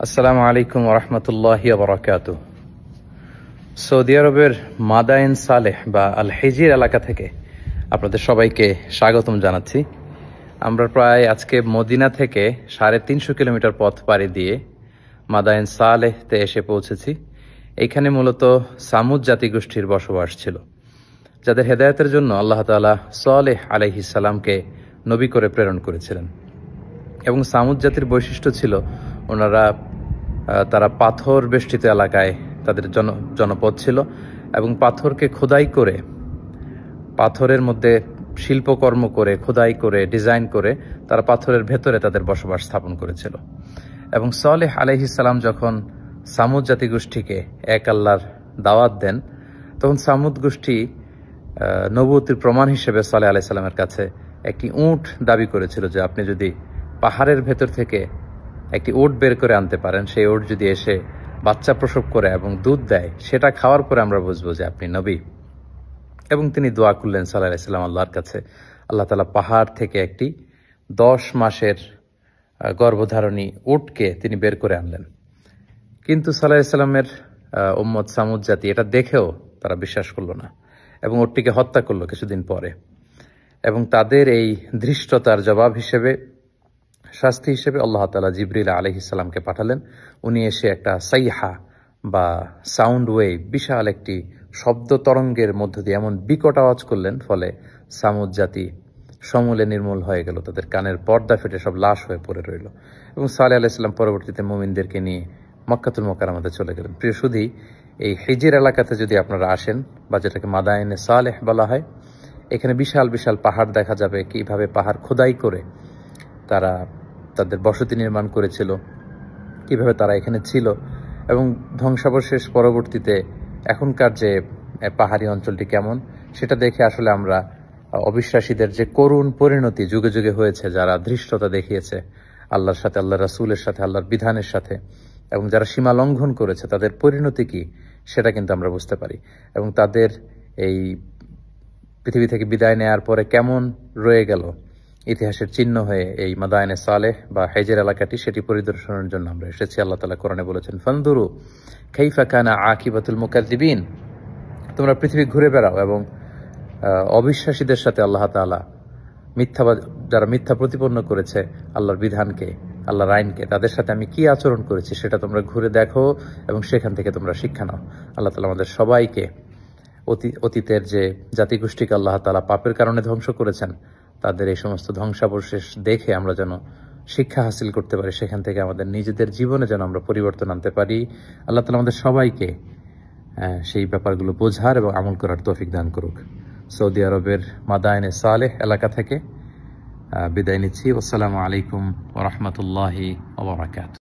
আসসালামু আলাইকুম ওয়া রাহমাতুল্লাহি ওয়া বারাকাতুহু। সৌদি আরবের মাদায়েন সালেহ বা আল হিজির এলাকা থেকে আপনাদের সবাইকে স্বাগতম জানাচ্ছি। আমরা প্রায় আজকে মদিনা থেকে 350 কিলোমিটার পথ পাড়ি দিয়ে মাদায়েন সালেহতে এসে পৌঁছেছি। এইখানে মূলত সামুদ জাতিগোষ্ঠীর বসবাস ছিল, যাদের হেদায়েতের জন্য আল্লাহ তাআলা সালেহ আলাইহিস সালামকে নবী করে প্রেরণ করেছিলেন। এবং সামুদ জাতির বৈশিষ্ট্য ছিল তারা পাথর বেষ্টিত এলাকায় তাদের জনপদ ছিল এবং পাথরকে খোদাই করে, পাথরের মধ্যে শিল্পকর্ম করে, খোদাই করে, ডিজাইন করে তারা পাথরের ভেতরে তাদের বসবাস স্থাপন করেছিল। এবং সালেহ আলাইহিস সালাম যখন সামুদ জাতিগোষ্ঠীকে এক আল্লাহর দাওয়াত দেন, তখন সামুদ গোষ্ঠী নবুয়তির প্রমাণ হিসেবে সালেহ আলাইহিস সালামের কাছে একটি উট দাবি করেছিল যে আপনি যদি পাহাড়ের ভেতর থেকে একটি উট বের করে আনতে পারেন, সেই উট যদি এসে বাচ্চা প্রসব করে এবং দুধ দেয়, সেটা খাওয়ার পরে আমরা বুঝবো যে আপনি নবী। এবং তিনি দোয়া করলেন সাল্লাল্লাহু আলাইহি ওয়াসাল্লাম আল্লাহর কাছে। আল্লাহ তাআলা পাহাড় থেকে একটি 10 মাসের গর্ভধারণী উটকে তিনি বের করে আনলেন। কিন্তু সাল্লাল্লাহু আলাইহি ওয়াসাল্লামের উম্মত সামুদ জাতি এটা দেখেও তারা বিশ্বাস করলো না এবং উটটিকে হত্যা করলো কিছুদিন পরে। এবং তাদের এই ধৃষ্টতার জবাব হিসেবে, শাস্তি হিসেবে আল্লাহ তাআলা জিবরিল আলাইহিস সালামকে পাঠালেন। উনি এসে একটা সাইহা বা সাউন্ড ওয়েভ, বিশাল একটি শব্দ তরঙ্গের মধ্য দিয়ে এমন বিকট আওয়াজ করলেন, ফলে সামুদ জাতি সমূলে নির্মূল হয়ে গেল, তাদের কানের পর্দা ফেটে সব লাশ হয়ে পড়ে রইল। এবং সালেহ আলাইহিস সালাম পরবর্তীতে মুমিনদেরকে নিয়ে মক্কাতুল মুকাররমাতে চলে গেলেন। প্রিয় সুধী, এই হিজির এলাকাতে যদি আপনারা আসেন, বা যেটাকে মাদায়েনে সালেহ বলা হয়, এখানে বিশাল বিশাল পাহাড় দেখা যাবে, কিভাবে পাহাড় খোদাই করে তারা তাদের বসতি নির্মাণ করেছিল, কিভাবে তারা এখানে ছিল। এবং ধ্বংসাবশেষ পরবর্তীতে এখনকার যে পাহাড়ি অঞ্চলটি কেমন, সেটা দেখে আসলে আমরা অবিশ্বাসীদের যে করুণ পরিণতি যুগে যুগে হয়েছে, যারা ধৃষ্টতা দেখিয়েছে আল্লাহর সাথে, আল্লাহ রাসূলের সাথে, আল্লাহর বিধানের সাথে, এবং যারা সীমা লঙ্ঘন করেছে, তাদের পরিণতি কি সেটা কিন্তু আমরা বুঝতে পারি। এবং তাদের এই পৃথিবী থেকে বিদায় নেয়ার পরে কেমন রয়ে গেল ইতিহাসের চিহ্ন হয়ে এই মাদায়েনে সালেহ বা হিজির এলাকাটি, সেটি পরিদর্শনের জন্য আমরা এসেছি। আল্লাহ তাআলা কোরআনে বলেছেন, ফানদুরু কাইফা কানা আকিবাতুল মুকাজ্জিবিন, তোমরা পৃথিবী ঘুরে বেড়াও এবং অবিশ্বাসীদের সাথে আল্লাহ তাআলা যারা মিথ্যা প্রতিপন্ন করেছে আল্লাহর বিধানকে, আল্লাহর আইনকে, তাদের সাথে আমি কি আচরণ করেছি সেটা তোমরা ঘুরে দেখো এবং সেখান থেকে তোমরা শিক্ষা নাও। আল্লাহ তাআলা আমাদের সবাইকে অতীতের যে জাতিগোষ্ঠীকে আল্লাহ তাআলা পাপের কারণে ধ্বংস করেছেন, তাদের এই সমস্ত ধ্বংসাবশেষ দেখে আমরা যেন শিক্ষা হাসিল করতে পারি, সেখান থেকে আমাদের নিজেদের জীবনে যেন আমরা পরিবর্তন আনতে পারি। আল্লাহ তাআলা আমাদের সবাইকে সেই ব্যাপারগুলো বোঝার এবং আমল করার তৌফিক দান করুক। সৌদি আরবের মাদায়েনে সালেহ এলাকা থেকে বিদায় নিচ্ছি। আসসালামু আলাইকুম ওয়া রাহমাতুল্লাহি ওয়া বারাকাতুহু।